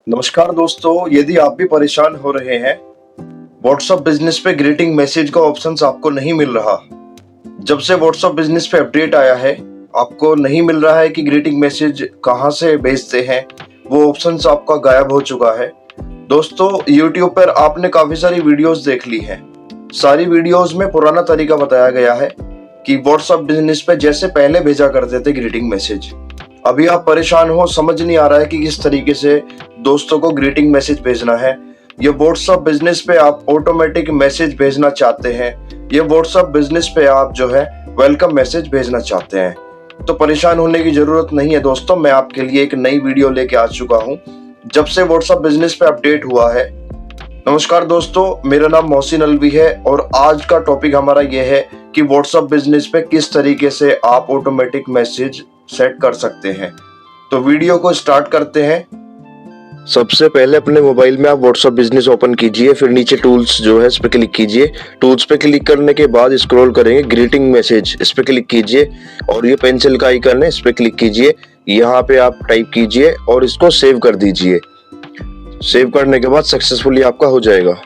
नमस्कार दोस्तों, यदि आप भी परेशान हो रहे हैं, व्हाट्सएप बिजनेस पे ग्रीटिंग मैसेज का ऑप्शन आपको नहीं मिल रहा। जब से व्हाट्सएप बिजनेस पे अपडेट आया है, आपको नहीं मिल रहा है कि ग्रीटिंग मैसेज कहां से भेजते हैं, वो ऑप्शन आपका गायब हो चुका है। दोस्तों, यूट्यूब पर आपने काफी सारी वीडियोस देख ली हैं। सारी वीडियोस में पुराना तरीका बताया गया है कि व्हाट्सएप बिजनेस पे जैसे पहले भेजा करते थे ग्रीटिंग मैसेज। अभी आप परेशान हो, समझ नहीं आ रहा है कि किस तरीके से दोस्तों को ग्रीटिंग मैसेज भेजना है। ये व्हाट्सएप बिजनेस पे आप ऑटोमेटिक मैसेज भेजना चाहते हैं, ये व्हाट्सएप बिजनेस पे आप जो है वेलकम मैसेज भेजना चाहते हैं, तो परेशान होने की जरूरत नहीं है दोस्तों। मैं आपके लिए एक नई वीडियो लेके आ चुका हूं जब से व्हाट्सएप बिजनेस पे अपडेट हुआ है। नमस्कार दोस्तों, मेरा नाम मोहसिन अलवी है और आज का टॉपिक हमारा ये है कि व्हाट्सएप बिजनेस पे किस तरीके से आप ऑटोमेटिक मैसेज सेट कर सकते हैं। तो वीडियो को स्टार्ट करते हैं। सबसे पहले अपने मोबाइल में आप व्हाट्सएप बिजनेस ओपन कीजिए, फिर नीचे टूल्स जो है इस पे क्लिक कीजिए। टूल्स पे क्लिक करने के बाद स्क्रॉल करेंगे, ग्रीटिंग मैसेज इस पे क्लिक कीजिए और ये पेंसिल का आइकन है, इस पे क्लिक कीजिए। यहाँ पे आप टाइप कीजिए और इसको सेव कर दीजिए। सेव करने के बाद सक्सेसफुली आपका हो जाएगा।